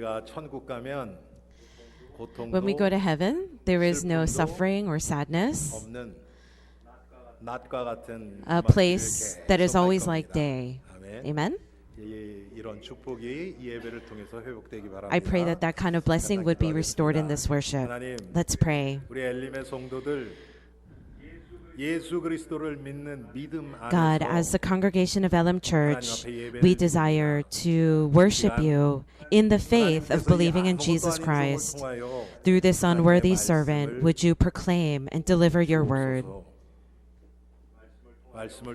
우리가 천국 가면 When we go to heaven, there is no 슬픔도 suffering or sadness, 없는 낮과 같은 a 주말들을 place that is 계속할 always like 겁니다. day. 아멘. Amen? 이런 축복이 이 예배를 통해서 회복되기 바랍니다. I pray that that kind of blessing would be restored in this worship. 하나님, Let's pray. 우리 엘림의 성도들 예수 그리스도를 믿는 믿음 God, 안에서 as the congregation of Elim Church, we desire to worship you in the faith of believing in Jesus Christ. Through this unworthy servant, would you proclaim and deliver your word?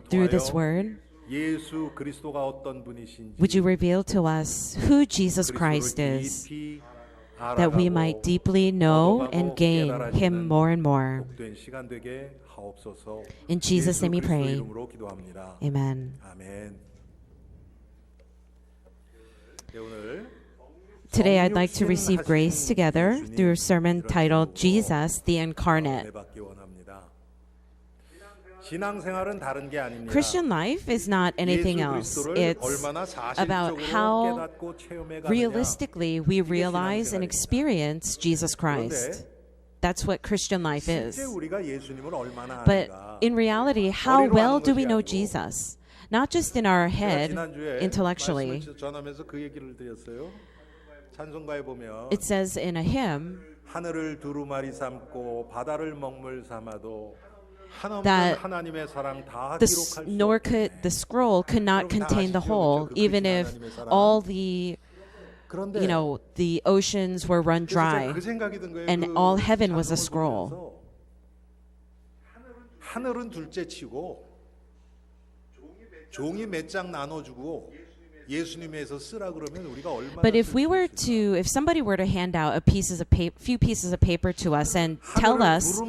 Through this word, 예수 그리스도가 어떤 분이신지 would you reveal to us who Jesus Christ is, that we might deeply know and gain him more and more. 복된 시간 되게 하옵소서. In Jesus' name we 예수 그리스도 pray. 이름으로 기도합니다. Amen. 아멘. 네, 오늘 Today I'd like to receive grace together through a sermon titled Jesus the Incarnate. 받기 원합니다. 신앙생활은 다른 게 아닙니다. Christian life is not anything else. It's about how realistically we realize and experience Jesus Christ. That's what Christian life is. But in reality, how well do we know Jesus? Not just in our head, intellectually. 전하면서 그 얘기를 드렸어요. 찬송가에 보면 It says in a hymn 하늘을 두루마리 삼고 바다를 먹물 삼아도 that 하나님의 사랑 다 nor could the scroll could not contain the whole, even if all the the oceans were run dry and all heaven was a scroll. 하늘은 둘째치고 종이 몇 장 나눠주고 예수님에서 쓰라 그러면 우리가 얼마나 But if somebody were to hand out few pieces of paper to us and tell us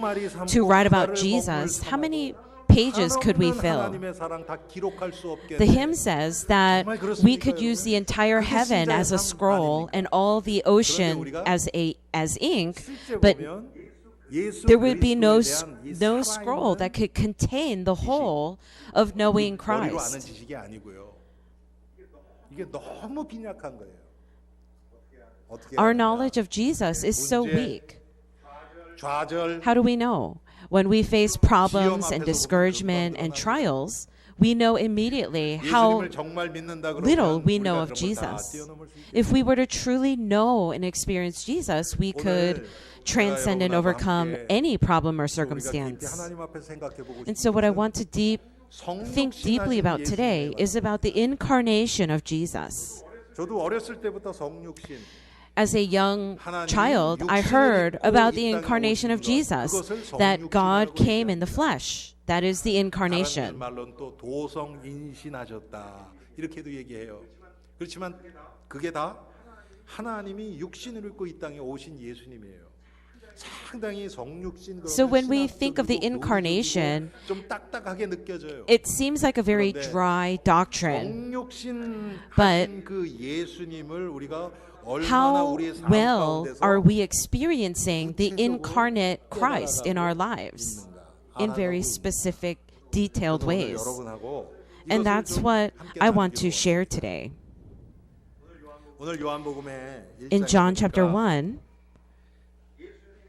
to write about Jesus, how many pages could we fill? The hymn says that we could use the entire heaven as a scroll and all the ocean as ink, but there would be no scroll that could contain the whole of knowing Christ. 이게 너무 빈약한 거예요. Our knowledge of Jesus is so weak. 좌절, How do we know? When we face problems and discouragement and trials, we know immediately how little we know of Jesus. If we were to truly know and experience Jesus, we could transcend and overcome any problem or circumstance. And so what I want to think deeply about today is about the incarnation of Jesus. As a young child, I heard about the incarnation of Jesus, that God came in the flesh. That is the incarnation. 이렇게도 얘기해요. 그렇지만 그게 다 하나님이 육신을 입고 이 땅에 오신 예수님이에요. So when we think of the incarnation, it seems like a very dry doctrine. But how well are we experiencing the incarnate Christ in our lives in very specific, detailed ways? And that's what I want to share today. In John chapter 1,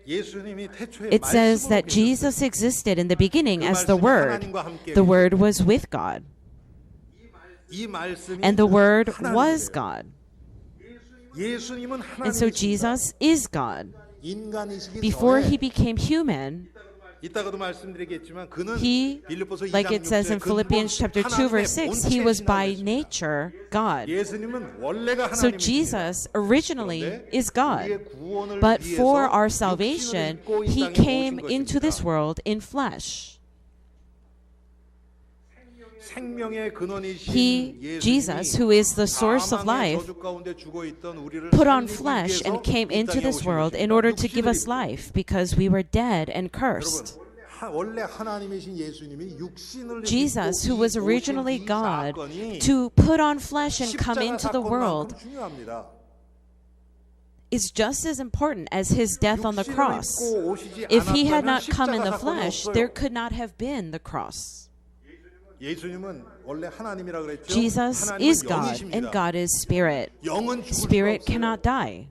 it says that Jesus existed in the beginning as the Word. The Word was with God. And the Word was God. And so Jesus is God. Before he became human, he, like it says in Philippians chapter 2 verse 6, he was by nature God. So Jesus originally is God. But for our salvation, he came into this world in flesh. He, Jesus, who is the source of life, put on flesh and came into this world in order to give us life because we were dead and cursed. Jesus, who was originally God, to put on flesh and come into the world is just as important as his death on the cross. If he had not come in the flesh, there could not have been the cross. 예수님은 원래 하나님이라 그랬죠. Jesus 하나님은 is God, 영이십니다. and God is spirit. 영은 죽을 수가 Spirit 없어요. cannot die.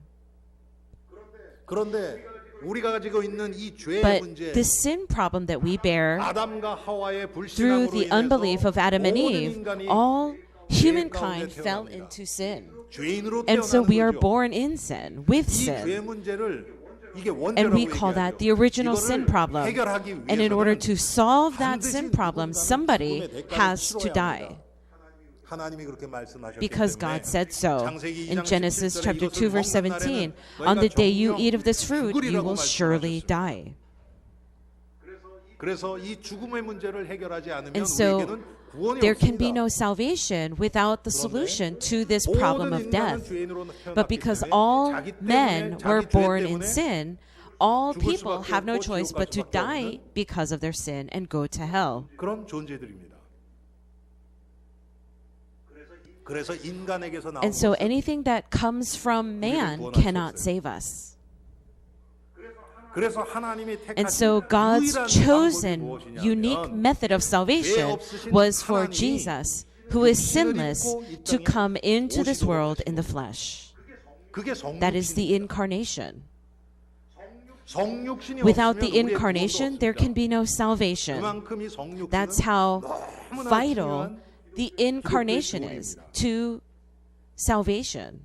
그런데 우리가 가지고 있는 이 죄의 But 문제, the sin problem that we bear 아담과 하와의 through 불신앙으로 the 인해서 unbelief of Adam and 모든 Eve, 인간이 all 죄 humankind 가운데 fell 태어납니다. into sin. 죄인으로 And so 태어나는 we are 거죠. born in sin, with 이 죄 sin. 문제를 이게 And 원죄라고 we call that 얘기하죠. the original 이거를 sin problem. 해결하기 And in order 위해서는 to solve that sin 반드시 problem, 누군가는 somebody 죽음의 대가를 has to 치러야 die. 합니다. 하나님이 그렇게 말씀하셨기 Because 때문에 God said so. 창세기 In 2장 Genesis 17절에 chapter 2 이것을 verse 먹는 17, 날에는 on the 너희가 day you 정령 eat of this fruit, you 죽으리라고 will surely 말씀하셨습니다. die. 그래서 이 죽음의 문제를 해결하지 않으면 And so 우리에게는 구원이 there can be 없습니다. no salvation without the solution to this problem of 모든 인간은 death. 죄인으로 태어났기 But because 때문에 all 자기 때문에, men 자기 were 죄 born in 때문에 sin, all 죽을 people 수밖에 have no 없고 choice 지옥 but 갈 to 수밖에 die 없는 because of their sin and go to hell. 그런 존재들입니다. 그래서 인간에게서 나온 And so 것은 anything that comes from man 구원할 수 cannot 없어요. save us. 그래서 하나님이 And 택하신 so God's 유일한 chosen 방법이 unique 무엇이냐면 method of salvation was for Jesus, who is sinless, to come into this world in the flesh. 그게 That is the 성육신입니다. incarnation. 성육신이 Without 없으면 the 우리의 incarnation, 구원도 there can 없습니다. be no salvation. 그만큼 이 성육신은 That's how 너무나 vital 중요한 the incarnation is to salvation.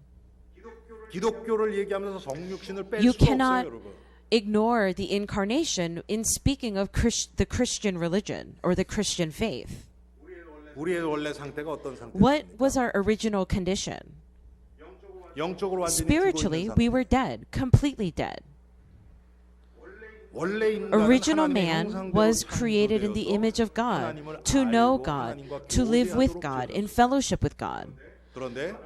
기독교를 얘기하면서 성육신을 뺄 You 수가 cannot 없어요, 여러분. ignore the incarnation in speaking of the Christian religion or the Christian faith. 우리의 원래 상태가 어떤 What 상태입니까? was our original condition? 영적으로 완전히 Spiritually, 죽어 있는 we 상태. were dead, completely dead. 원래 인간은 Original 하나님의 man 형상대로 was created in the 창조되어서 image of God, 하나님을 to know 알고 God, 하나님과 to live with 교제하도록 God, 지어졌어요. in fellowship with God. 그런데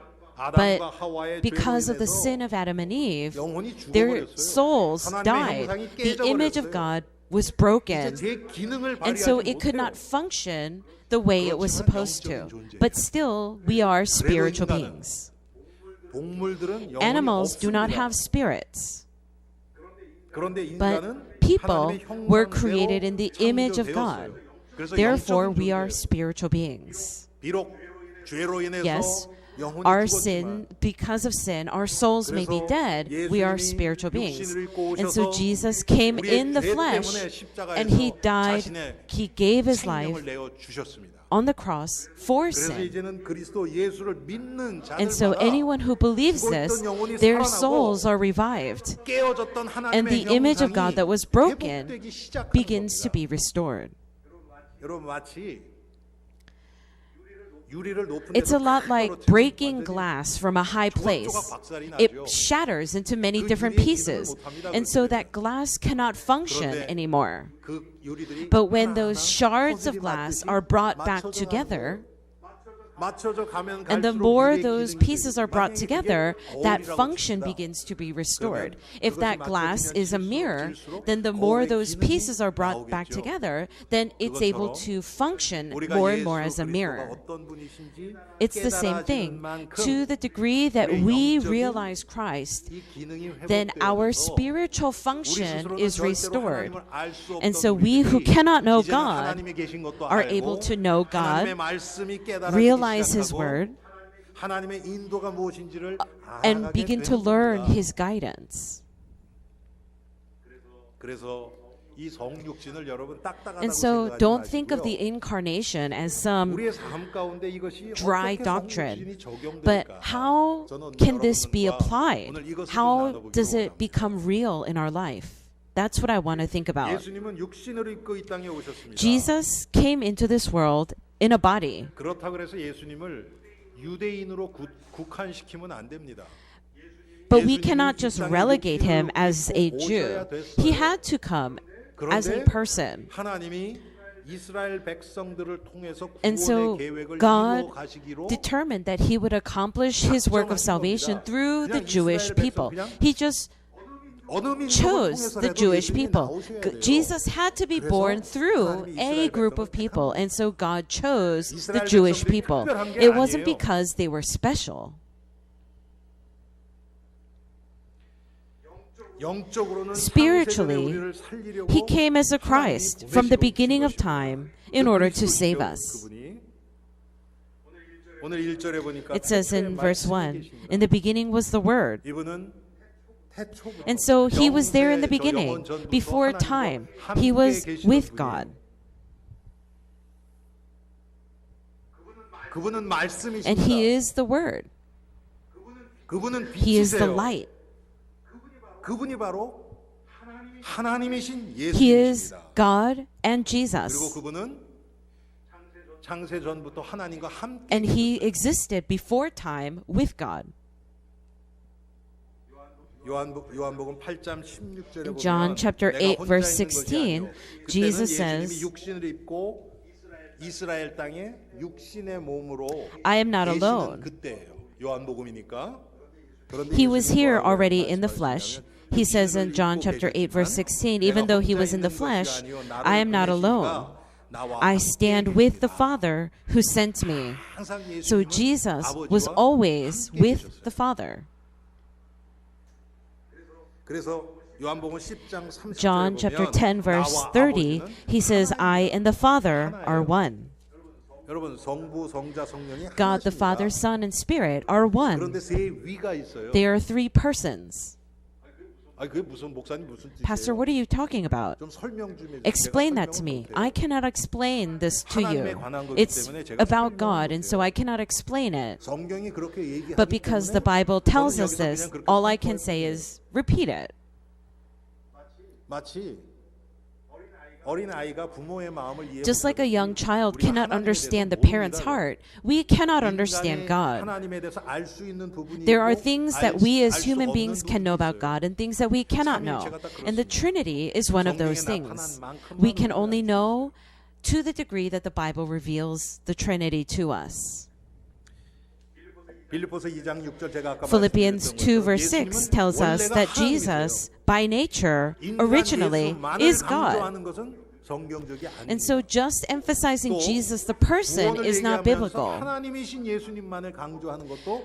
But 아담과 하와의 because of the 죄로 sin 인해서 of Adam and Eve, 영혼이 their 죽어버렸어요. souls 하나님의 died. 형상이 The image of 깨져버렸어요. God was 이제 broken. 제 기능을 And so 발휘하지 it could 못해요. not function the way it was 그렇지만 supposed 영적인 to. 존재예요. But still, we are spiritual 인간은 beings. 동물들은 영혼이 Animals do not 없습니다. have spirits. 그런데 But 인간은 people 하나님의 were 형상대로 created in the image of 창조되었어요. God. 그래서 Therefore, 영적인 we are 존재예요. spiritual beings. 비록 죄로 인해서 Yes, 영혼이 our 죽었지만 sin, because of sin, our souls may be 그래서 dead. We are 예수님이 spiritual beings. 육신을 입고 And so 오셔서 Jesus came 우리의 in the 죄 flesh 때문에 십자가에서 and he died, 자신의 he gave his life 생명을 내어 주셨습니다. on the cross for 그래서 sin. 이제는 그리스도 예수를 믿는 And so 자들마다 anyone who believes this, their souls are revived, 깨어졌던 and 하나님의 the image of God 형상이 that was broken 회복되기 시작하는 begins to 겁니다. be restored. 여러분 마치 유리를 높은 It's a 데서 lot 탁 like 떨어뜨리면 breaking 완전히 glass from a high place. 조각조각 박살이 It 나죠. shatters into many 그 different 유리의 pieces. 기능을 못합니다, And so 그렇게 that glass cannot function 그런데 anymore. 그 유리들이 But when 하나하나 those shards of 퍼즐이 glass 맞듯이 are brought back 맞춰져 together, 맞춰져 가면 and the 갈수록 more 유리의 those 기능이 pieces are brought 만약에 together, 그게 that 거울이라고 function 칩시다. begins to be restored. If 그것이 that glass 맞춰지면 is a 칠수록 mirror, 칠수록 then the more 거울의 those 기능이 pieces are brought back 나오겠죠. together, then it's able 그것처럼 to function 우리가 more and more 예수 as a 그리스도가 mirror. 어떤 분이신지 It's the same 깨달아지는 thing. 만큼 To the degree that 우리의 we 영적인 realize Christ, 이 기능이 then our 회복되어서 spiritual 우리 function 스스로는 is 절대로 restored. 하나님을 알 수 And 없던 so we who 우리들이 cannot know 이제는 God 하나님이 계신 것도 are 알고 able to know God, 하나님의 말씀이 깨달아지기 realize His 시작하고 word, 하나님의 인도가 무엇인지를 and 알아가게 begin to 되는 learn 겁니다. His guidance. 그래서 이 성육신을 여러분 딱딱하다고 And so 생각하지 don't think of 마시고요. the incarnation as some 우리의 삶 가운데 이것이 dry 어떻게 doctrine. 성육신이 적용될까? But how 저는 can this be 여러분과 applied? 오늘 이것을 좀 How 나눠보기로 does it 합니다. become real in our life? That's what I want to think about. 예수님은 육신을 입고 이 땅에 오셨습니다. Jesus came into this world in a body. 그렇다고 해서 예수님을 유대인으로 국한시키면 안 됩니다. But we cannot just relegate him as a Jew. He had to come as a 그런데 person. 하나님이 이스라엘 백성들을 통해서 And so 구원의 계획을 God 이루어 가시기로 determined that he would accomplish his work of salvation through the Jewish people. He just 어느 민족을 chose the 통해서라도 Jewish 예수님이 people. 나오셔야 돼요. Jesus had to be 그래서 born through 하나님이 a 이스라엘 group of 백성을 people, and so God chose the 이스라엘 Jewish 백성들이 people. 특별한 게 It wasn't 아니에요. because they were special. 영적으로는 Spiritually, 창세전에 우리를 살리려고 He came as a Christ 하나님이 from the 보내시고 beginning of 주신 time 것입니다. in 그 order to 그리스도시죠, save us. 그분이. 오늘 1절에 보니까 It says in 태초에 verse 말씀이 1, 계십니다. in the beginning was the Word. 이분은 태초부터 And so he was there in the 영원 beginning. 전부터 Before 하나님과 time, 함께 he was 계시던 with 분이에요. God. 그분은 말씀이십니다. And he is the Word. 그분은 He is the 빛이세요. light. 그분이 바로 하나님이신 He is 예수님이십니다. God and 그리고 Jesus. 그분은 창세 전부터 하나님과 함께 And he 계셨어요. existed before time with God. 요한복음 8장 16절에 In 보면 John chapter 내가 8 혼자 verse 있는 것이 16, 아니요. Jesus 그때는 예수님이 says, 육신을 입고 이스라엘 땅에 육신의 몸으로 I am not 계시는 alone. 그때예요. 요한복음이니까. 그런데 He was 예수님이 here 뭐라고 already in the flesh. 말씀하시냐면 He says in 육신을 John 입고 chapter 8 계셨지만 verse 16, 내가 even though he 혼자 was in the 있는 것이 flesh, 아니요. 나를 I am not 보내신 alone. 이가 나와 I 함께 stand with the 계십니다. Father who sent me. 항상 So 예수님은 Jesus was 아버지와 always 함께 with 계셨어요. the Father. 그래서 요한복음 10장 30절에 John chapter 보면 10 verse 나와 30, 아버지는 he says, I and the Father are one. 여러분 성부 성자 성령이 God the Father, 하나십니다. Son, and Spirit are one. 그런데 세 위가 있어요. They are three persons. 아 그게 무슨 목사님 무슨 뜻이에요? Pastor, what are you talking about? 좀 설명 좀 해주세요. Explain 제가 that to 설명을 me. 못해요. I cannot explain this to 하나님에 you. 관한 거기 It's 때문에 제가 about 설명을 God, and so 못해요. I cannot explain it. 성경이 그렇게 얘기하기 But because the 때문에 Bible tells 저는 us 여기서 this, 그냥 그렇게 all I can 선포할 say 뿐이에요. is repeat it. 마치 어린 아이가 부모의 마음을 이해 Just like a young child 우리가 cannot 하나님에 understand the 대해서 parent's 모릅니다. heart, we cannot understand 인간이 God. 하나님에 대해서 알 수 있는 부분이 There are 있고 things 알 that we as 수 human 없는 beings can know 부분이 about 있어요. God and things that we cannot know. 삼위일체가 다 And the 그렇습니다. Trinity is one of those 성경에 things. 나타난 만큼만 We can 우리가 only 알죠. know to the degree that the Bible reveals the Trinity to us. 빌립보서 2장 6절 제가 아까 Philippians 말씀드렸던 2 것처럼 verse 6 예수님은 tells us 원래가 that 하나님이세요. Jesus, by nature, 인간 originally 예수만을 is God. 강조하는 것은 성경적이 아니에요. And so just emphasizing 또 Jesus, the person, 구원을 is not 얘기하면서 biblical. 하나님이신 예수님만을 강조하는 것도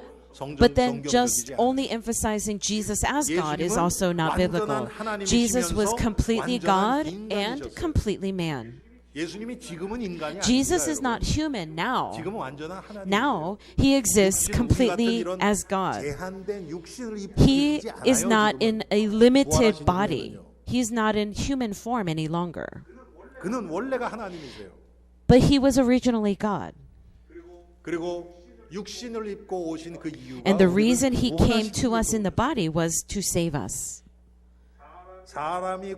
But then just 성경적이지 않아요. only emphasizing Jesus as God is 예수님은 also not biblical. 완전한 Jesus was 하나님이시면서 completely 완전한 God and 인간이셨어요. completely man. 예수님이 지금은 인간이 Jesus 아닙니다, is not 여러분. human now. 지금은 완전한 하나님. Now he exists completely as God. 제한된 육신을 입고 He 계시지 않아요, is not 지금은. in a limited 부활하신 body. 분이거든요. He is not in human form any longer. 그는 원래가 하나님이세요. But he was originally God. 그리고 육신을 입고 오신 그 이유가 And the 우리를 reason he came 구원하시기 to us in the 위해서 body was to save us. 사람이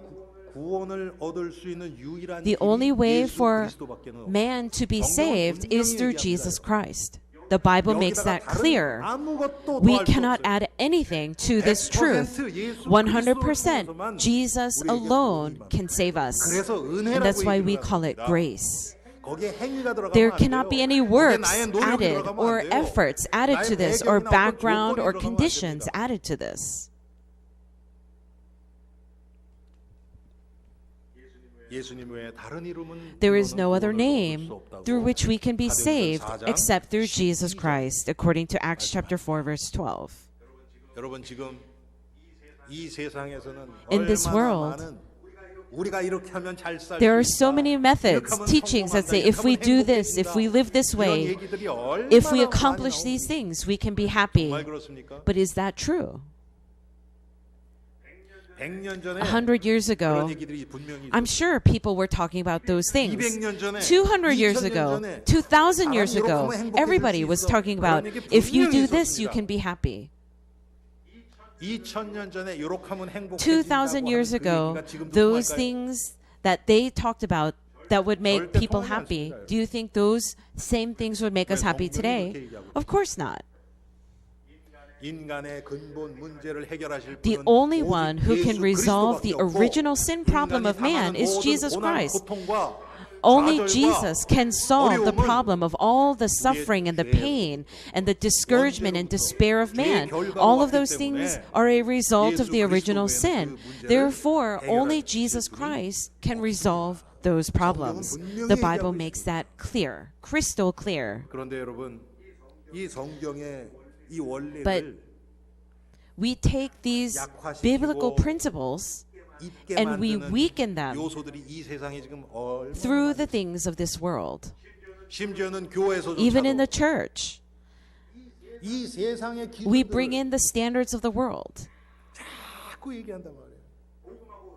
구원을 얻을 수 있는 유일한 The 길이 only way 예수 for 그리스도밖에는 없어요. man to be 성경은 saved is 분명히 through 얘기합니다. Jesus Christ. The Bible makes 여기다가 that 다른 clear. 아무것도 We 더할 수 cannot 없어요. add anything to this 100% truth. 예수 100% 그리스도로서만 Jesus 우리에게 alone 구원이 can save us. 그래서 And 은혜라고 that's why we 얘기를 call it 합니다. grace. 거기에 행위가 들어가면 There 안 cannot be 돼요. any 거기에 works 나의 노력이 added 들어가면 or 안 돼요. efforts added 나의 to this or 배경이나 어떤 background 조건이 or 들어가면 안 conditions 됩니다. added to this. 예수님 외에 다른 이름은 There is 그거는 no other 구원을 얻을 name 수 없다고. through which we can be 사도행전 saved 4장 except through Jesus 12절. Christ, according to Acts chapter 4 verse 12. 여러분 지금 이 세상에서는 In this 얼마나 world, 많은 우리가 이렇게 하면 잘 살 There are 수 so 있다. many 이렇게 methods, 하면 teachings that 성공한다. say 이렇게 if we 하면 do this, if we 행복해진다. live this 이런 way, 얘기들이 얼마나 if we 많이 accomplish these 나옵니다. things, we can be happy. 정말 그렇습니까? But is that true? 100년 전에 100 years 그런 ago, 얘기들이 분명히 I'm sure people were talking about those things. 200년 전에 200 years 2000년 ago, 전에 2,000 years 사람이 ago, 이렇게 하면 everybody 행복해질 was 수 talking 있어. about 그런 얘기 if you do 분명히 this, you 있었습니다. can be happy. 2000년 전에 이렇게 하면 2,000 years ago, those things that they talked about that would make 절대 people 통하지 happy, 않습니다, do you think those same things would make us 왜 happy 성경이 today? 그렇게 얘기하고 Of course not. 인간의 근본 문제를 해결하실 The 분은 only 오직 one who 예수 can resolve the 그리스도밖에 없고 original sin problem 인간이 of man 당하는 is 모든 Jesus 고난, Christ. 고통과 Only 좌절과 Jesus can solve the 어려움은 problem of all the suffering and the pain and the discouragement and despair of man. All of those things are a result of the original sin. Therefore, only Jesus Christ can resolve those problems. The Bible makes that clear, crystal clear. 그런데 여러분 이 성경의 이 원리를 But we take these biblical principles 잊게 and we 만드는 weaken them 요소들이 이 세상에 지금 얼마나 through the 많은지. things of this world. 심지어는 교회에서조차도 Even in the church, 이 세상의 we bring 기준들을 in the standards of the world, 자꾸 얘기한단 말이에요.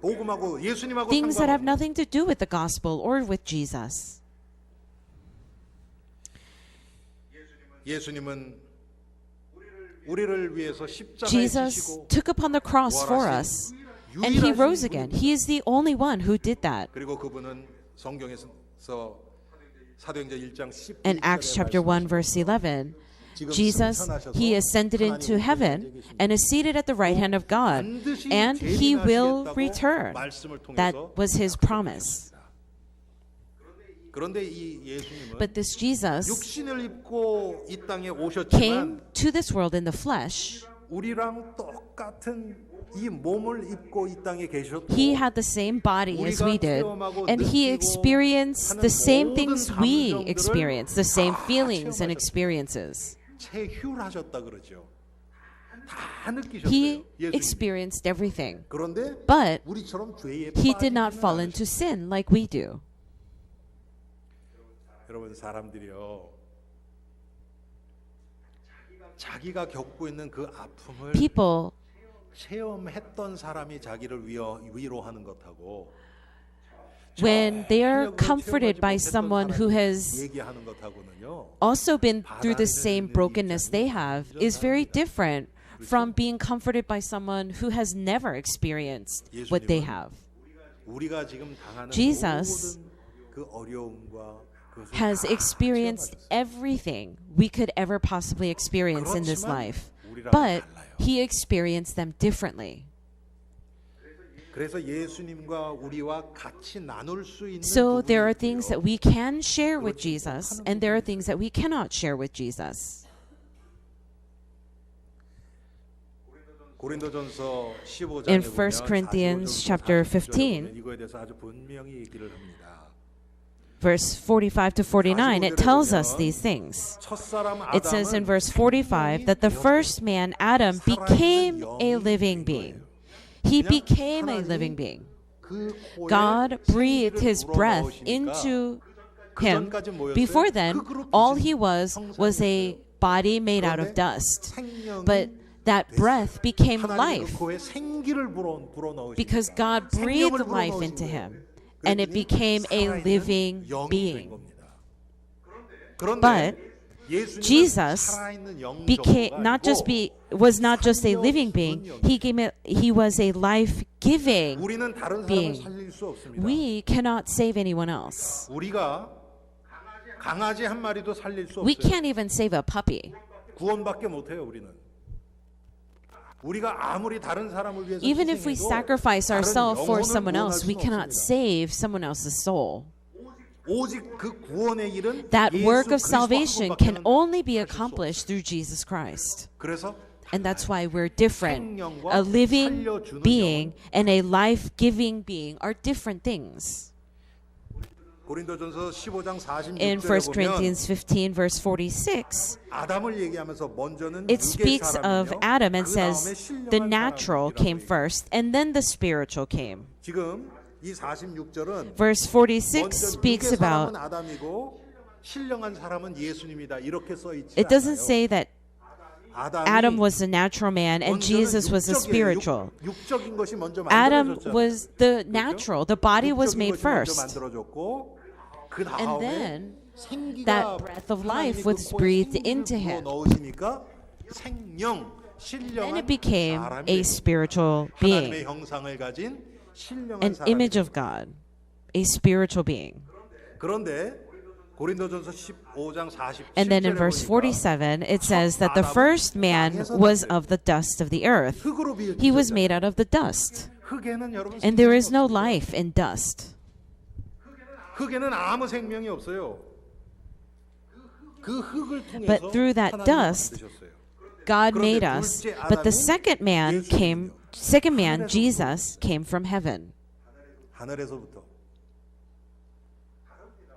복음하고 예수님하고 things that have 상관없는. nothing to do with the gospel or with Jesus. 예수님은 우리를 위해서 십자가에 Jesus 지시고 took upon the cross for us, and he rose again. He is the only one who did that. 그리고 그분은 성경에서 사도행전 1장 12절에 In Acts chapter 1 verse 11, Jesus, he ascended into heaven and is seated at the right hand of God, and he will return. That was his promise. 그런데 이 예수님은 But this Jesus 육신을 입고 이 땅에 came 오셨지만 to this world in the flesh. 우리랑 똑같은 이 몸을 입고 이 땅에 계셨고 He had the same body as we did, and he experienced the same things we experience, the same feelings and experiences. 체휼하셨다 그러죠. 다 느끼셨어요. He 예수님. experienced everything, 그런데 but 우리처럼 죄에 he did not 빠지지는 fall 않으셨어요. into sin like we do. 여러분 사람들이요. 자기가 겪고 있는 그 아픔을 People, 체험했던 사람이 자기를 위로하는 것하고 when they are 전혀 그걸 comforted 체험하지 by 못했던 someone who 사람이 has 얘기하는 것하고는요. also been through the same brokenness they have, is very different from being comforted by someone who has never experienced what they have. 우리가 지금 당하는 Jesus 모든 그 어려움과 그것을 Has 다 experienced 체험하셨어요. everything we could ever possibly experience in this 그렇지만 life, 우리랑은 but 달라요. he experienced them differently. 그래서 예수님과 우리와 같이 나눌 수 있는 So 부분이 there are things 있고요. that we can share with Jesus, and there are things that we cannot share with Jesus. 고린도전서 15장에 In 보면 1 Corinthians chapter 15, 이거에 대해서 아주 분명히 얘기를 합니다. verse 45 to 49, it tells us these things. 첫사람 It says in 아담은 verse 45 that the first man, Adam, became a living being. He became a living being. 그 코에 God breathed his 생기를 breath 불어넣으시니까 into 그 him. 전까지 뭐였어요? Before then, 흙으로 all 빚은 he was a body made out of 그런데 dust. 생명이 But that breath became 하나님이 life 그 코에 생기를 불어넣으시니까 because God breathed life into him, and it became a living being. But Jesus became not just was not just a living being. He was a life-giving 우리는 다른 사람을 being. 살릴 수 없습니다. We cannot save anyone else. 우리가 강아지 한 마리도 살릴 수 We 없어요. can't even save a puppy. 구원밖에 못해요. 우리는. 우리가 아무리 다른 사람을 위해서 Even if we 희생해도 sacrifice 다른 ourselves for 영혼을 someone 구원할 else, we 수는 cannot 없습니다. save someone else's soul. 오직 그 구원의 일은 That 예수 work of 그리스도 salvation 한 can 분밖에는 only be 하실 수 accomplished through Jesus Christ. 그래서 And that's why we're different. A living being and a life-giving being are different things. 고린도전서 15장 46절에 In 1 보면 Corinthians 15, verse 46, 아담을 얘기하면서 먼저는 it 육의 speaks of 사람이며 Adam and 그 says 다음에 the 신령한 natural 사람이라고 came 얘기해요. first, and then the spiritual came. 지금 이 46절은 Verse 46 먼저 speaks 육의 사람은 about, 아담이고 신령한 사람은 예수님이다. 이렇게 써 있지 it doesn't 않아요. say that 아담이 Adam was the natural man and 먼저는 Jesus was the 육적이에요. spiritual. 육적인 것이 먼저 Adam 만들어졌잖아요. was the natural, the body was 육적인 made 것이 먼저 first. 만들어졌고 그 And 다음에 then 생기가 that breath of life 하나님이 was 그 코에 breathed 생기를 into him. 넣으시니까 생명, And 신령한 it became 사람이 a 되고 spiritual 하나님의 being, 형상을 가진 신령한 an 사람이 image of 되고. God, a spiritual being. 그런데 고린도전서 15장 47절에 And then in verse 47, it says that the first man was of the dust of the earth. 흙으로 He was 비춰졌잖아요. made out of the dust. 흙에는 여러분 And there is 생명이 no 없어요. life in dust. 흙에는 아무 생명이 없어요. 그 흙을 통해서 But through that 하나님이 dust, 만드셨어요. God 그런데 made us, 둘째 but the 아담은 second man, Jesus, came from heaven. 하늘에서부터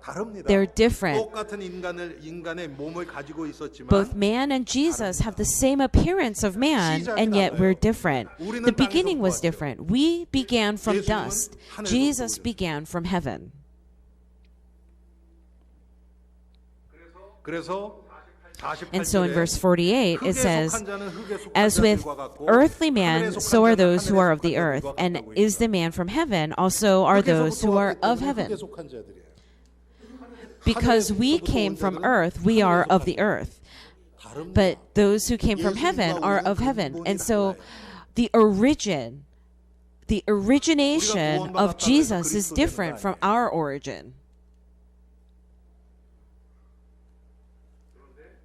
다릅니다. They're different. 똑같은 인간의 몸을 가지고 있었지만 Both man and Jesus have the same appearance of man, and yet we're different. The beginning was different. We began from dust. Jesus began from heaven. 그래서 And so in verse 48, it 흙에 says, 속한 자는 흙에 속한 as with 자들과 같고 earthly 하늘에 man, 속한 so are 자는 those who 하늘에 are of the 속한 earth. 자들과 And 같다고 is the man from heaven, also are those who are of 흙에서부터 heaven. 흙에 속한 자들이에요. Because we came from earth, we are of the earth. But those who came from heaven are of heaven. And so the origination of Jesus is different from our origin.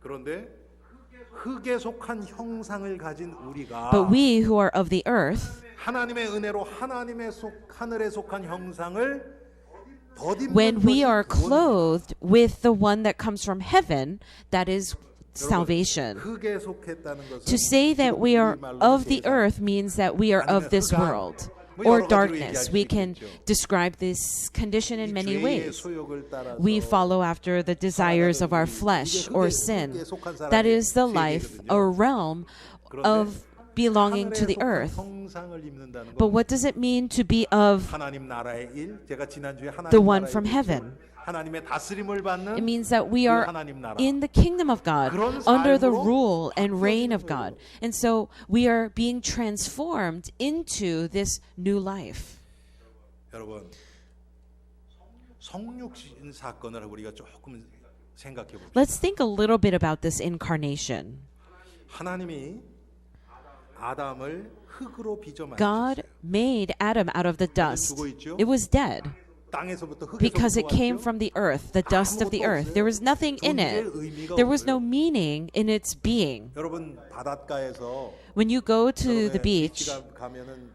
그런데 흙에 속한 형상을 가진 우리가 But we who are of the earth, 하나님의 은혜로 하늘에 속한 형상을 덧입는 when we 것이 are 구원입니다. clothed with the one that comes from heaven, that is salvation. 흙에 속했다는 것은 To say that we are of the earth means that we are of this world or darkness. We can describe this condition in many ways. We follow after the desires of our flesh or sin. That is the life or realm of belonging to the earth. But what does it mean to be of 하나님 나라의 일, 제가 지난주에 the 하나님 one 나라의 from 일, heaven? 하나님의 다스림을 받는 It means that we are in the kingdom of God, under the rule and reign of God. And so we are being transformed into this new life. 여러분 성육신 사건을 우리가 조금 생각해 봅시다. Let's think a little bit about this incarnation. 하나님이 아담을 흙으로 빚어 God 만드셨어요. made Adam out of the dust. It was dead 땅에서부터 because it 흙에서부터 came 왔죠. from the earth, the dust of the earth. There was nothing in it. There was no meaning in its being. 여러분 바닷가에서 When you go to the beach 비치가 가면은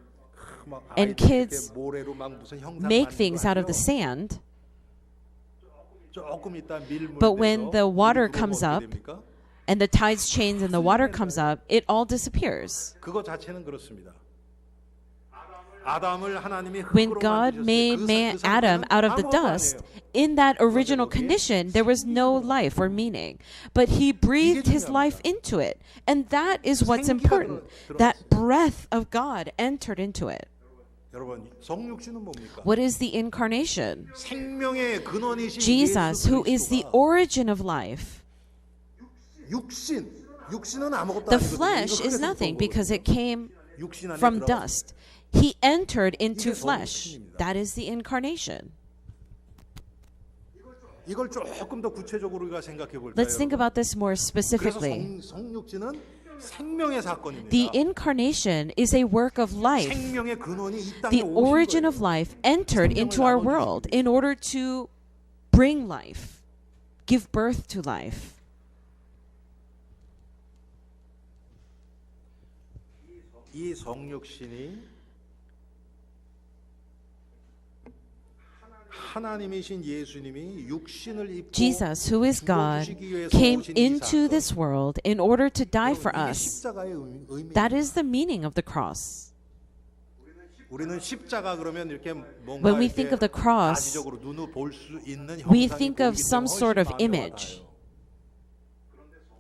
막 and 아이들이 kids 이렇게 모래로 막 무슨 형상 make 만들고 things out of the 하죠. sand, 조금 있다 밀물 but when 돼서 the water 물이 comes 들어오면 up, 어떻게 됩니까? and the tides change and the water comes up, it all disappears. 그거 자체는 그렇습니다. 아담을 하나님이 When 흙으로 God made 만드셨어요. Adam out of the 아무것도 dust, 아니에요. in that original condition, there was no life or meaning. But He breathed His life into it. And that is what's important. That breath of God entered into it. 여러분 성육신은 뭡니까? What is the incarnation? 생명의 근원이신 Jesus, 예수 who is the 그리스도가 origin of life. 육신은 아무것도 The 아니거든요. flesh 이거 is 흙에서 nothing 본 because 거거든요. it came 육신 안에 from 들어갔어요. dust. He entered into 이게 flesh. 성육신입니다. That is the incarnation. 이걸 조금 더 구체적으로 우리가 생각해 볼까요? Let's think about this more 그래서 specifically. 성육신은 생명의 사건입니다. The incarnation is a work of life. 생명의 근원이 이 땅에 The 오신 origin 거예요. of life entered into our world in order to bring life, give birth to life. 이 성육신이 하나님이신 예수님이 육신을 입고 Jesus, who is God, 죽어주시기 위해서 came 오신 이 into 사건. this world in order to die for 여러분, 이게 us. 십자가의 의미. That is the meaning of the cross. 우리는 십자가 그러면 이렇게 뭔가 When we 이렇게 think of the cross, 가시적으로 눈으로 볼 수 있는 we 형상이 think of 보이기 some 때문에 sort of 훨씬 마음에 image. 와닿아요.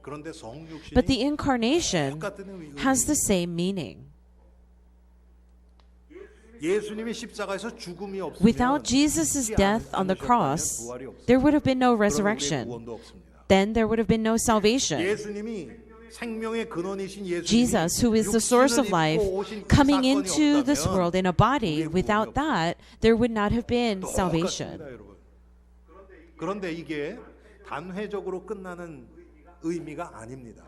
그런데 성육신이 But the incarnation 똑같은 의미. has the same meaning. 예수님이 십자가에서 죽음이 없으면 Without Jesus' death on the cross, there would have been no resurrection. Then there would have been no salvation. 예수님이 생명의 근원이신 예수님이 Jesus, who is the source of 육신을 life, 입고 오신 그 coming 사건이 into this 없다면 world in a body, 우리의 without 구원이 that, there would not have been 똑같습니다, salvation. 여러분. 그런데 이게 단회적으로 끝나는 의미가 아닙니다.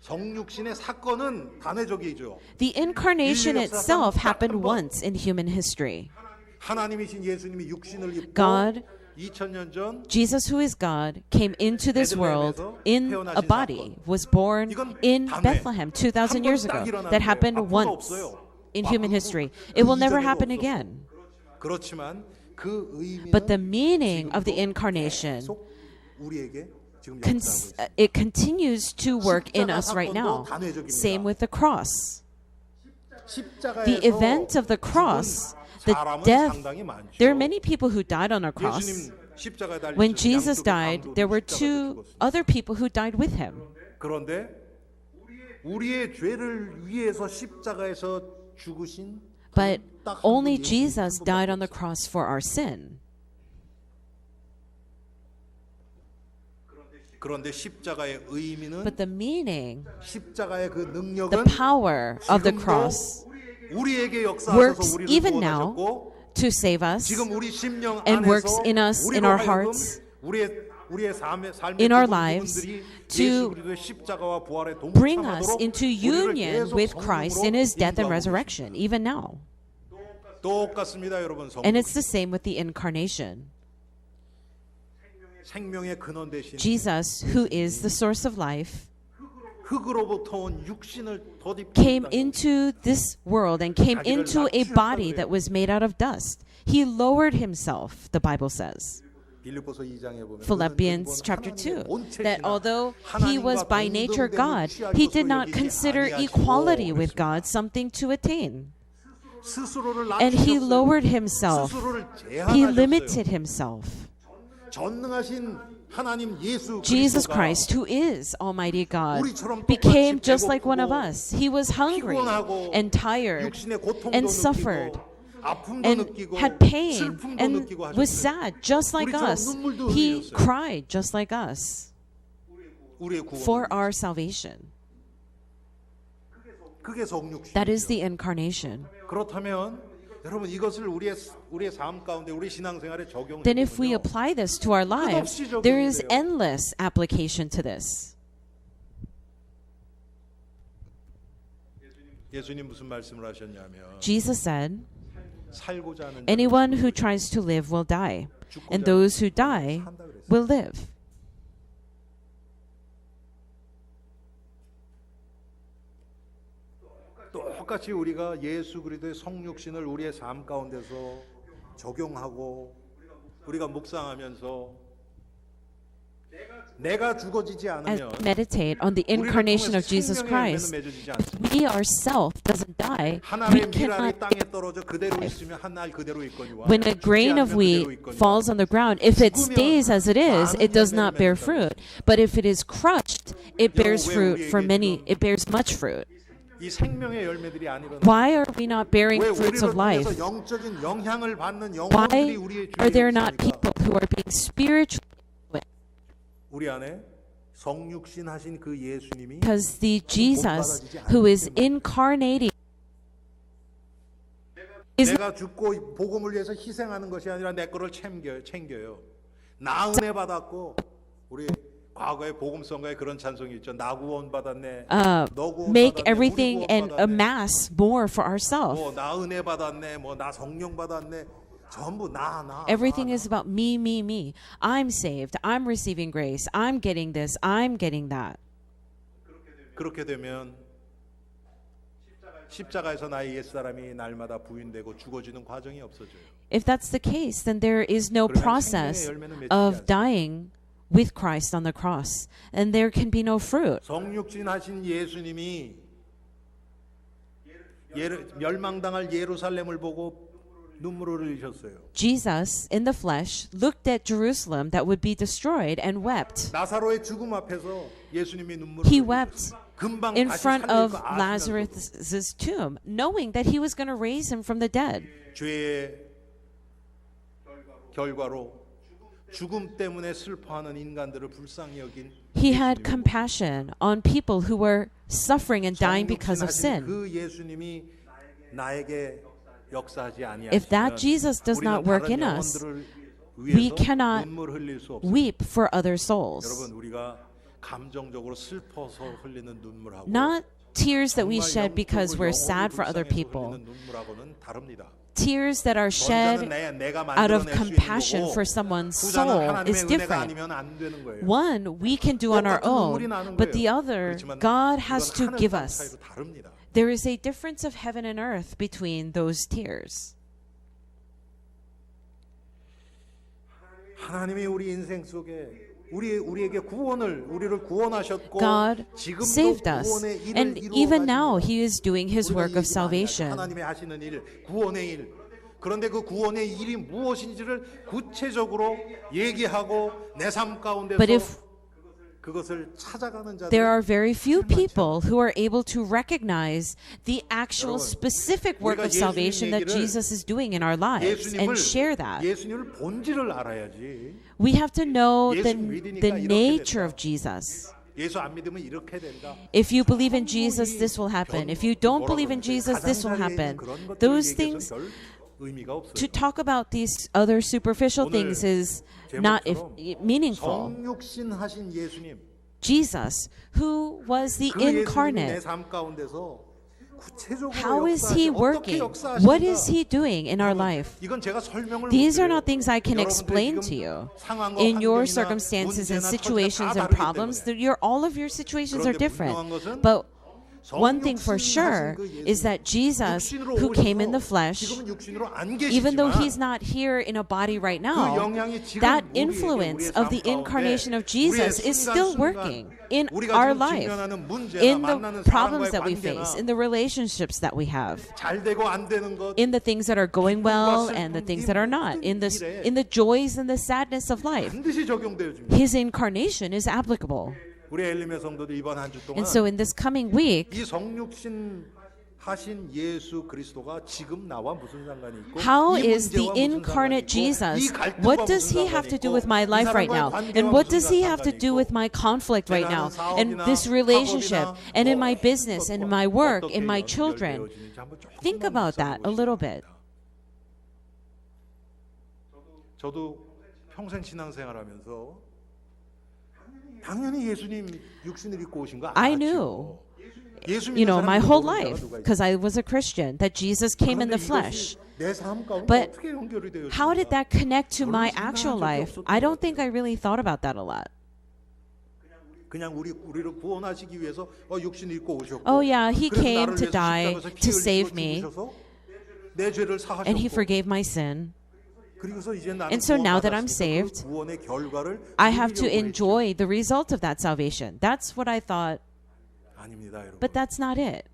성육신의 사건은 단회적이죠. The incarnation itself happened once in human history. 하나님이신 예수님이 육신을 입고 God, 2000년 전 Jesus, who is God, came into this world in a body, was born in Bethlehem 2,000 years ago. That happened once in human history. It will never happen again. 그렇지만 그 의미는 But the meaning of the incarnation, 계속 우리에게 지금 cons- 역사하고 있습니다. it continues to work in us right now. Same with the cross. The 십자가에서 event of the cross, the 사람은 death, 상당히 많죠. there are many people who died on a cross. 예수님 십자가에 달리셨을 When 때 Jesus 양쪽에 died, 강도도 there were 십자가에서 two 죽었습니다. other people who died with him. 그런데 우리의 죄를 위해서 십자가에서 죽으신 But 딱 한 only 분이 Jesus 한 분밖에 died on the 없어요. cross for our sin. 그런데 십자가의 의미는 But the meaning, 십자가의 그 the 능력은 power of the cross 우리에게 works 역사하셔서 우리를 even now 구원하셨고 to save us 지금 우리 심령 and works 안에서 in us, in 우리로 our 하여금 hearts, 우리의 삶의 in our 모든 lives, 부분들이 to 예수 그리스도의 십자가와 부활에 bring us 동참하도록 into 우리를 union 계속 with Christ in his death and 성령으로 resurrection, even now. 인도하고 똑같습니다, 여러분. And it's the same with the incarnation. 생명의 근원 대신 Jesus, who is the source of life, 흙으로부터 온 육신을 덧입고 came 이 땅에 into this world and came into a body that was made out of dust. He lowered himself, the Bible says. 빌립보서 2장에 보면 Philippians chapter 2, that although he was by nature God, he did not consider equality with God something to attain. 스스로를 And he 낮추셨어요. lowered himself. 스스로를 He 제한하셨어요. limited himself. 전능하신 하나님 예수 Jesus 그리스도가 Christ, who is Almighty God, 우리처럼 became 똑같이 just like one of 배고프고 us. He was hungry 피곤하고 and tired 육신의 고통도 and 느끼고 suffered 아픔도 and 느끼고 had pain 슬픔도 and 느끼고 was 하셨어요. sad, just like 우리처럼 us. 눈물도 He 흘리셨어요. cried just like us 우리의 구원. for our salvation. 그게 성육신. That is the incarnation. 그렇다면 여러분 이것을 우리의 삶 가운데 우리 신앙생활에 적용해 Then if we 보면요. apply this to our lives, there is endless application to this. 예수님 무슨 말씀을 하셨냐면 Jesus said, 살고자 하는 anyone who tries to live will die, and those who die 산다 그랬어요. will live. 똑같이 우리가 예수 그리스도의 성육신을 우리의 삶 가운데서 적용하고 우리가 묵상하면서 내가 죽어지지 As 않으면 we meditate on the 우리를 incarnation 통해서 of Jesus 생명의 열매는 Christ, 맺어지지 않습니다. we ourselves doesn't die. We 하나님의 밀알이 cannot. 땅에 떨어져 그대로 있으면 한 날 그대로 있거니와 When a grain of wheat falls on the ground, if it stays as it is, it does not bear fruit. But if it is crushed, it bears fruit for many. It bears much fruit. 이 생명의 열매들이 아니라 Why are we not bearing 왜 fruits 우리를 of life? 통해서 영적인 영향을 받는 Why 영혼들이 우리의 are there 주위에 not 있으니까 people who are being spiritual? 우리 안에 성육신 하신 그 예수님이 Because the Jesus who is incarnating is 내가 죽고 복음을 위해서 희생하는 것이 아니라 내 거를 챙겨요. 나 은혜 받았고 우리 과거에 복음성가에 그런 찬송이 있죠. 나 구원 받았네. 너 구원 make 받았네. everything 우리 구원 and 받았네. amass more for ourselves. 나 은혜 받았네. 나 성령 받았네. 전부 나. Everything is about me, me, me. I'm saved. I'm receiving grace. I'm getting this. I'm getting that. 그렇게 되면 십자가에서 나의 옛사람이 날마다 부인되고 죽어지는 과정이 없어져요. If that's the case, then there is no 그러면 process 생명의 열매는 맺히지 of 않습니다. dying with Christ on the cross, and there can be no fruit. 성육신 하신 예수님이 멸망당할 예루살렘을 보고 눈물을 흘리셨어요. Jesus, in the flesh, looked at Jerusalem that would be destroyed and wept. 나사로의 죽음 앞에서 예수님이 눈물을 He 흘리셨어요. wept 금방 in 다시 front 살릴 of 거 아시면서도 Lazarus' tomb, knowing that he was going to raise him from the dead. 죄의 결과로 죽음 때문에 슬퍼하는 인간들을 불쌍히 여긴 He had 예수님이 compassion on people who were suffering and dying because of 성육신하신 sin. 그 예수님이 나에게 역사하지 If that 아니하시면 Jesus does 우리는 not work 다른 in us, 영혼들을 we 위해서 cannot 눈물 흘릴 수 없어요. weep for other souls. 여러분 우리가 감정적으로 슬퍼서 흘리는 눈물하고 Not tears that we 정말 shed because 영적으로 we're 영혼을 sad for other 불쌍해서 people. 흘리는 눈물하고는 다릅니다. Tears that are shed 내가 out of 만들어낼 수 있는 compassion 거고, for someone's 후자는 soul 하나님의 is 은혜가 different. 아니면 안 되는 거예요. One we can do on our 똑같은 눈물이 own, 나는 but 거예요. the other, 그렇지만 God has 이건 to 하늘 give 땅 us. 차이로 다릅니다. There is a difference of heaven and earth between those tears. 하나님이 우리 인생 속에 우리에게 우리를 구원하셨고 God 지금도 saved us. 구원의 일을 And 이루어 even 가시는 now, 거예요. He is doing His 우리가 work of 이 얘기 많이 하죠. salvation. 하나님이 하시는 일, 구원의 일. 그런데 그 구원의 일이 무엇인지를 구체적으로 얘기하고 내 삶 가운데서 But if 그것을 찾아가는 자들. There are very few people who are able to recognize the actual 여러분, specific work 우리가 of salvation that 예수님 Jesus is doing in our lives and share that. 예수님을 본질을 알아야지. We have to know 예수 믿으니까 the 이렇게 nature 된다. of Jesus. 예수 안 믿으면 이렇게 된다. If you believe in Jesus, this will happen. If you don't believe in Jesus, this will happen. Those things, to talk about these other superficial things is not meaningful. 성육신하신 예수님. Jesus, who was the 그 예수님이 내 incarnate, 삶 가운데서 구체적으로 how is he 역사하시- working? 어떻게 역사하시는가? What is he doing in our life? 이건 제가 설명을 These 못 are 드려요. not things I can 여러분들의 explain 지금 to you. 상황과 In your 환경이나 circumstances and 문제나 situations 처지가 다 and 다르기 problems, 때문에. all of your situations are 그런데 different. 분명한 것은 But one thing for sure 성육신하신 그 예수님, is that Jesus, 육신으로 who came in the 오셔서 flesh, 지금은 육신으로 안 even though 계시지만 he's not here in a body right 그 now, 영향이 지금 that 우리에게, influence 우리의 of the 삶 incarnation of 가운데 Jesus 우리의 is still 순간순간 working in 우리가 our 지금 life, 직면하는 문제나 in 만나는 the problems 사람과의 that we 관계나 face, in the relationships that we have, 잘 되고 안 되는 것, in the things that are going well and the things that are not, 이 in 모든 the joys and the sadness of life. 반드시 적용되어집니다. His incarnation is applicable. 우리 엘림의 성도들 이번 한 주 동안 And so in this coming week, 이 성육신 하신 예수 그리스도가 지금 나와 무슨 상관이 있고 how 이 is the 문제와 무슨 incarnate 상관이 있고, 이 Jesus, 갈등과 what 무슨 does he 상관이 have to do 있고, with my 이 life right 사람과의 now? 관계와 And what 무슨 does he have to 상관이 do 있고, with my conflict right 내가 now? 하는 And 사업이나 this relationship, 학업이나 and in my 모든 business, and in my 것과 work, 어떻게 in my children? 연결되어지는지 한번 조금만 Think about that a little bit. 저도 평생 신앙생활하면서 당연히 예수님 육신을 입고 오신 거 I 알았죠. knew, 예수 you 믿는 know, my 사람들 whole 모르는 자가 life, 누가 because 있어요? I was a Christian, that Jesus came in 그런데 the flesh. 이것이 내 삶 가운데 But 어떻게 연결이 되어집니까? How did that connect to my 별로 actual 생각한 적이 life? 없었던 I 것 don't think 같아요. I really thought about that a lot. 그냥 우리를 구원하시기 위해서 육신을 입고 오셨고 Oh, yeah, he 그래서 came 나를 to 위해서 die 십자가에서 피 to 흘리시고 save me. 죽으셔서 내 죄를 사하셨고 And he forgave my sin. 그리고서 이제 나는 And so now that I'm 구원받았으니까 saved, 그 구원의 결과를 I have to 누리려고 했죠. enjoy the result of that salvation. That's what I thought, 아닙니다, 여러분. but that's not it.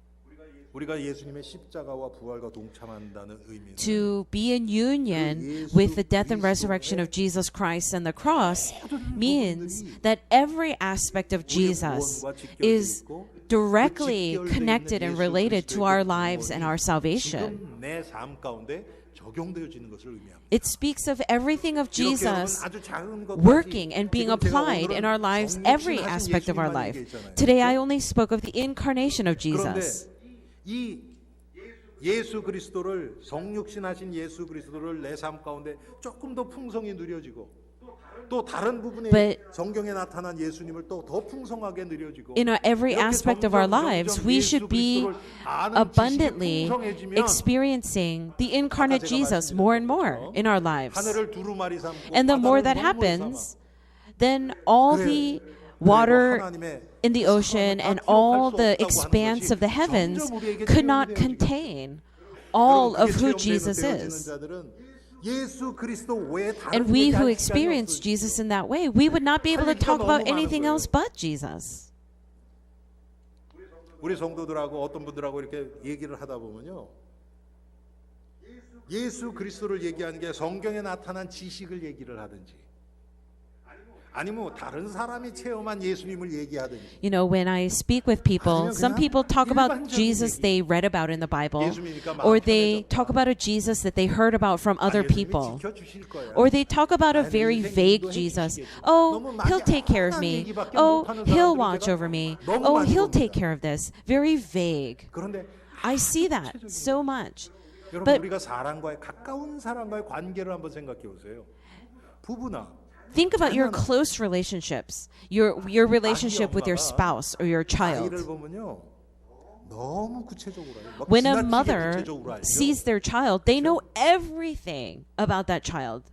우리가 예수님의 십자가와 부활과 동참한다는 의미는 To be in union with the death and resurrection of Jesus Christ and the cross means that every aspect of Jesus is directly connected and related to our lives and our salvation. 지금 내 삶 가운데 적용되어지는 것을 의미합니다. It speaks of everything of 이렇게 여러분 Jesus 아주 작은 것까지 working and being 지금 제가 applied in our 오늘은 lives, every 성육신하신 aspect of our 예수님만 life. 얘기했잖아요. Today I only spoke of the incarnation of 그런데 Jesus. 이 예수 그리스도를 성육신하신 예수 그리스도를 내 삶 가운데 조금 더 풍성히 누려지고 또 다른 부분에 But 성경에 나타난 예수님을 또 더 풍성하게 누려지고 In every 이렇게 aspect of our 점점 lives, we 예수 should be 그리스도를 아는 abundantly 지식이 풍성해지면 experiencing the incarnate Jesus more and more in our lives. 하늘을 두루마리 삼고 And the more 바다를 that 먹물 happens, 삼아. then all 그래, the 그래도 water 하나님의 in the ocean and all the expanse of the heavens could not contain all of who Jesus is. And we who experience Jesus in that way, we would not be able to talk about anything else but Jesus. 우리 성도들하고 어떤 분들하고 이렇게 얘기를 하다 보면요, 예수 그리스도를 얘기하는 게 성경에 나타난 지식을 얘기를 하든지 아니면 다른 사람이 체험한 예수님을 얘기하든지. You know, when I speak with people, some people talk about Jesus they read about in the Bible, or they talk about a Jesus that they heard about from other people, or they talk about a very vague Jesus. Oh, he'll take care of me. Oh, he'll watch over me. Oh, he'll take care of this. Very vague. 그런데 I see that so much. 여러분 But 우리가 사람과의 가까운 사람과의 관계를 한번 생각해 보세요. 부부나 think about your close relationships, your relationship with your spouse or your child. 아이를 보면요, 너무 구체적으로 알아요. 막 When a 지나치게 mother 구체적으로 알죠. sees their child, they know everything about that child,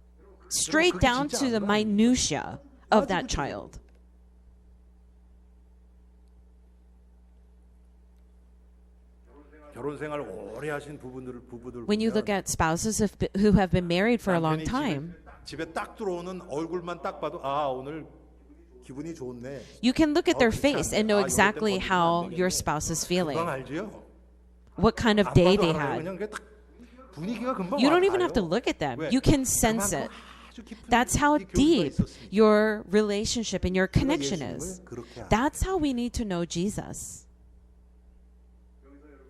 straight down to the minutia of that child. 결혼 생활 오래 하신 부부들 When you 보면 look at spouses who have been married for a long 남편이 time, 집에 딱 들어오는 얼굴만 딱 봐도 아 오늘 기분이 좋네. you can look at their 그렇지 face 않네. and know 아, 이럴 때 exactly 건드리면 how 안 your 되겠네. spouse is 금방 feeling, 알지요? what kind of 안 day 봐도 they 알아요. had. 그냥 그게 딱 분위기가 금방 You don't 와요. even have to look at them. 왜? You can sense 그만큼 it 아주 깊은 That's how 교류가 deep 있었습니다. your relationship and your 우리가 connection 예수님을 is. 그렇게 알아요. That's how we need to know Jesus.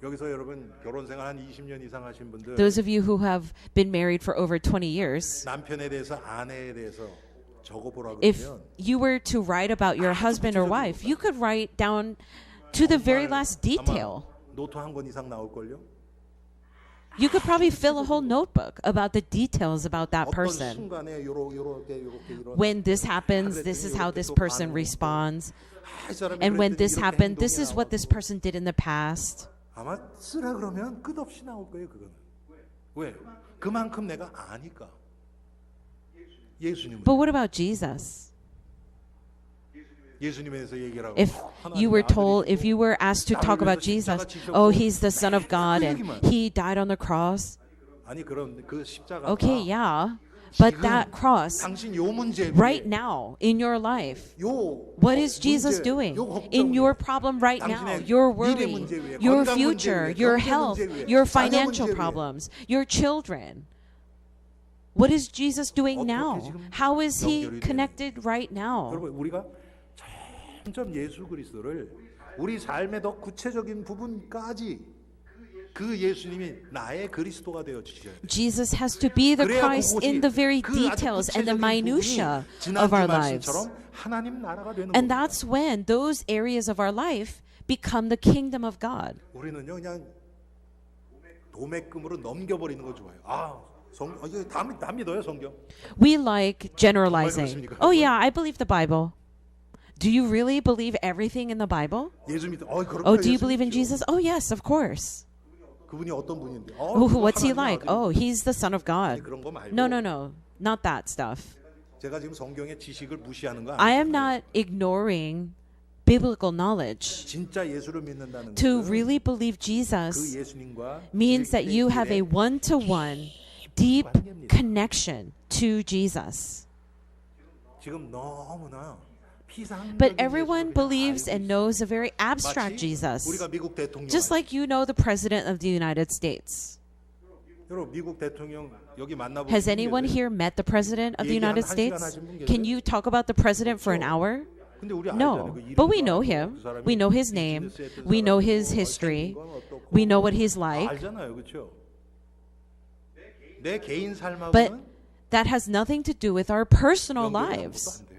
여기서 여러분 결혼 생활 한 20년 이상 하신 분들 Those of you who have been married for over 20 years, 남편에 대해서 아내에 대해서 적어보라 if 그러면 you were to write about your husband or wife, you could write down to the very last detail. 아마 노트 한 권 이상 나올걸요? You could probably fill a whole notebook about the details about that 어떤 person. 순간에 요렇게 이런 When this happens, this is how this person responds. 이 사람이 And when 그랬더니 this 이렇게 happened, this 행동이 is what this 나오고. person did in the past. 아마 쓰라 그러면 끝없이 나올 거예요, 그거는. 왜? 그만큼 내가 아니까. 예수님은 But what about Jesus? 예수님에 대해서 얘기를 하고 If you were told, if you were asked to talk about Jesus, oh, he's the Son of God and he died on the cross. 아니 그럼 그 십자가가 Okay, yeah. But that cross, 당신 요 문제 right now in your life, 요 what is Jesus 문제, doing 요 걱정 in 위에, your problem right now? 당신의 Your 미래 worry, 문제 위에, your 건강 future, 문제 위에, your 경제 health, 문제 위에, your 자녀 financial 문제 위에. problems, your children. What is Jesus doing 어떻게 now? 지금 How is he 연결이 돼요? connected right now? 여러분 우리가 점점 예수 그리스도를 우리 삶의 더 구체적인 부분까지 그 예수님이 나의 그리스도가 되어 주셔야 돼요. Jesus has to be the 그래야 Christ 그곳이 in the very 그 아주 details and the 구체적인 minutia 부분이 지난주 of our lives. 말씀처럼 하나님 나라가 되는 And 겁니다. that's when those areas of our life become the kingdom of God. 우리는요 그냥 도매금으로 넘겨버리는 거 좋아해요. 이거 다 믿어요 성경. We like generalizing. 그렇습니까? Oh, yeah, I believe the Bible. Do you really believe everything in the Bible? 예수 믿어. Oh, do you believe in Jesus? Oh, yes, of course. 그분이 어떤 분인데? Oh, what's he like? 하나님 Oh, he's the Son of God. 그런 거 말고. No, not that stuff. 제가 지금 성경의 지식을 무시하는 거 I am 아니에요. not ignoring biblical knowledge. 진짜 예수를 믿는다는 To 것은 really believe 그 Jesus 예수님과 means that you have a 1:1 one-to-one deep connection to Jesus. 지금 너무나 피상적인 But everyone 예수를 believes 알고 and 있어요. knows a very abstract 마치 Jesus. 우리가 미국 대통령 Just like you know the President of the United States. 여러분 미국 대통령 여기 만나보신 Has 분 anyone 계세요? here met the President of the 얘기 한 United 1시간 States? 하신 분 Can 계세요? you talk about the President for an hour? 근데 우리 No, 알잖아요. 그 but we 이름도 know 알고, him. 그 사람이 We know his name. 비즈니스에 했던 We know his 사람이고, history. 생긴 건 어떻고, We know what he's like. 알잖아요, 그렇죠? 내 개인 삶하고는 But that has nothing to do with our personal 연결이 아무것도 lives. 안 돼요.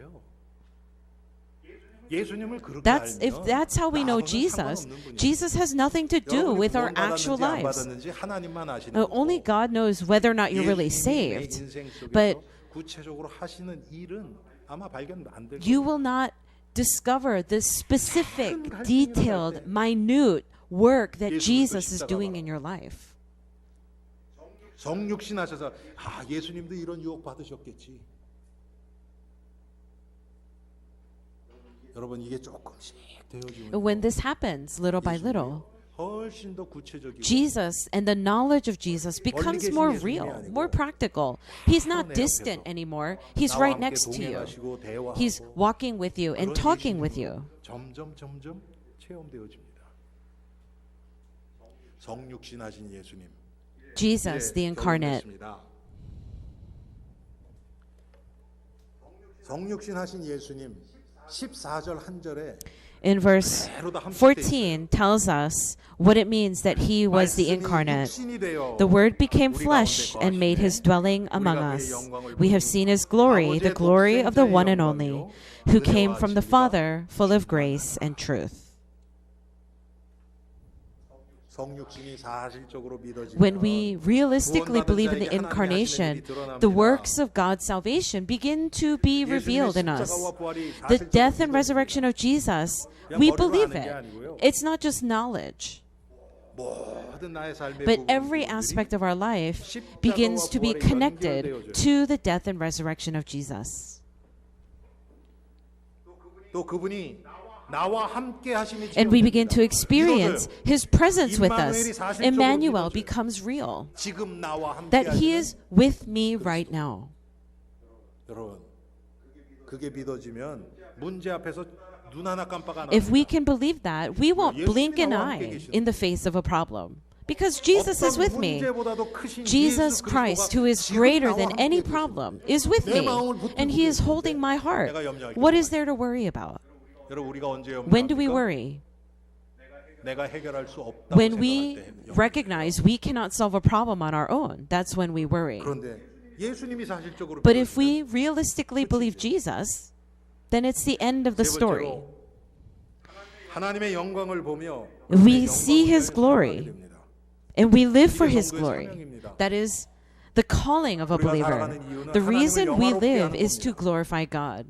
예수님을 그렇게 If 알면 that's how we know 나하고는 Jesus, 상관없는 분이에요. Jesus has nothing to do 여러분이 with our 구원받았는지 actual 안 lives. 받았는지 하나님만 아시는 Only 거고, God knows whether or not you're really 예수님이 내 saved. 인생 속에서 But 구체적으로 하시는 일은 아마 발견 안 될 you 거예요. will not discover the specific, detailed, minute work that Jesus is doing in your life. 성육신 하셔서 예수님도 이런 유혹 받으셨겠지. 여러분 이게 조금씩 되어지면 When this happens, little by little, 훨씬 더 구체적이고 Jesus and the knowledge of Jesus becomes more real, more practical. He's not distant anymore. He's 나와 right 함께 next to you. 동행하시고 대화하고 He's walking with you and 그런 talking with 예수님으로 you. 점점 체험되어집니다. 성육신 하신 예수님. Jesus, the incarnate. 결론했습니다. 성육신 하신 예수님 14절 한 절에 In verse 14 tells us what it means that he was the incarnate. The Word became flesh and made his dwelling among us. We have seen his glory, the glory of the one and only, who came from the Father, full of grace and truth. When we realistically believe in the incarnation, the works of God's salvation begin to be revealed in us. The death and resurrection of Jesus, we believe it. It's not just knowledge. But every aspect of our life begins to be connected to the death and resurrection of Jesus. And we begin to experience His presence with us. Emmanuel becomes real. That He is with me right now. If we can believe that, we won't blink an eye in the face of a problem Because Jesus is with me. Jesus Christ, who is greater than any problem, is with me, and He is holding my heart. What is there to worry about? When do we worry? When we recognize we cannot solve a problem on our own. That's when we worry. But if we realistically believe Jesus, then it's the end of the story. We see His glory, and we live for His glory. That is the calling of a believer. The reason we live is to glorify God.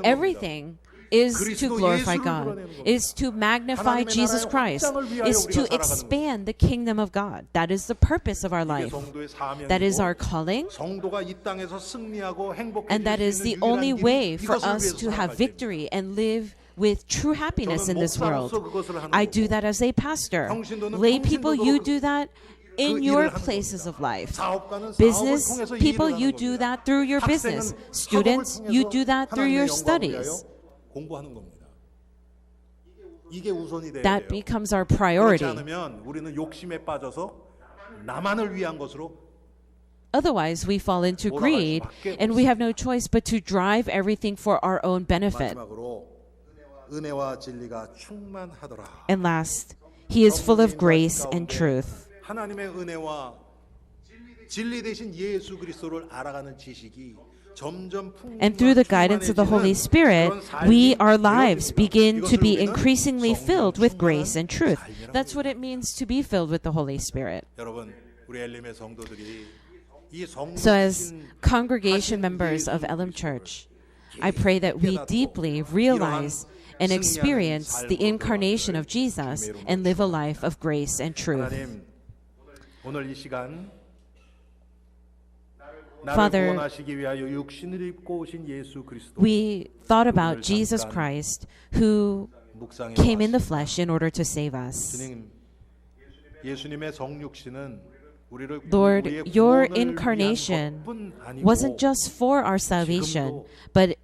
Everything is to glorify God, is to magnify Jesus Christ, is to expand the kingdom of God. That is the purpose of our life. That is our calling, and that is the only way for us to have victory and live with true happiness in this world. I do that as a pastor. Lay people, you do that in your places of life. Business people, you do that through your business. Students, you do that through your studies. That becomes our priority. Otherwise, we fall into greed, and we have no choice but to drive everything for our own benefit. And last, He is full of grace and truth. And through the guidance of the Holy Spirit, our lives begin to be increasingly filled with grace and truth. That's what it means to be filled with the Holy Spirit. So as congregation members of Elim Church, I pray that we deeply realize and experience the incarnation of Jesus and live a life of grace and truth. Father, we thought about Jesus Christ, who came in the flesh in order to save us. Lord, your incarnation wasn't just for our salvation, but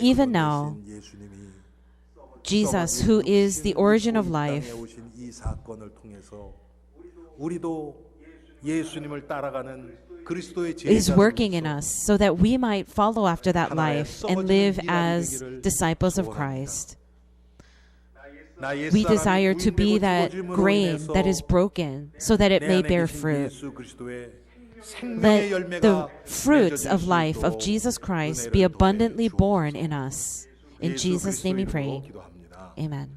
even now, Jesus, who is the origin of life, is working in us so that we might follow after that life and live as disciples of Christ. We desire to be that grain that is broken so that it may bear fruit. Let the fruits of life of Jesus Christ be abundantly born in us. In Jesus' name we pray. Amen.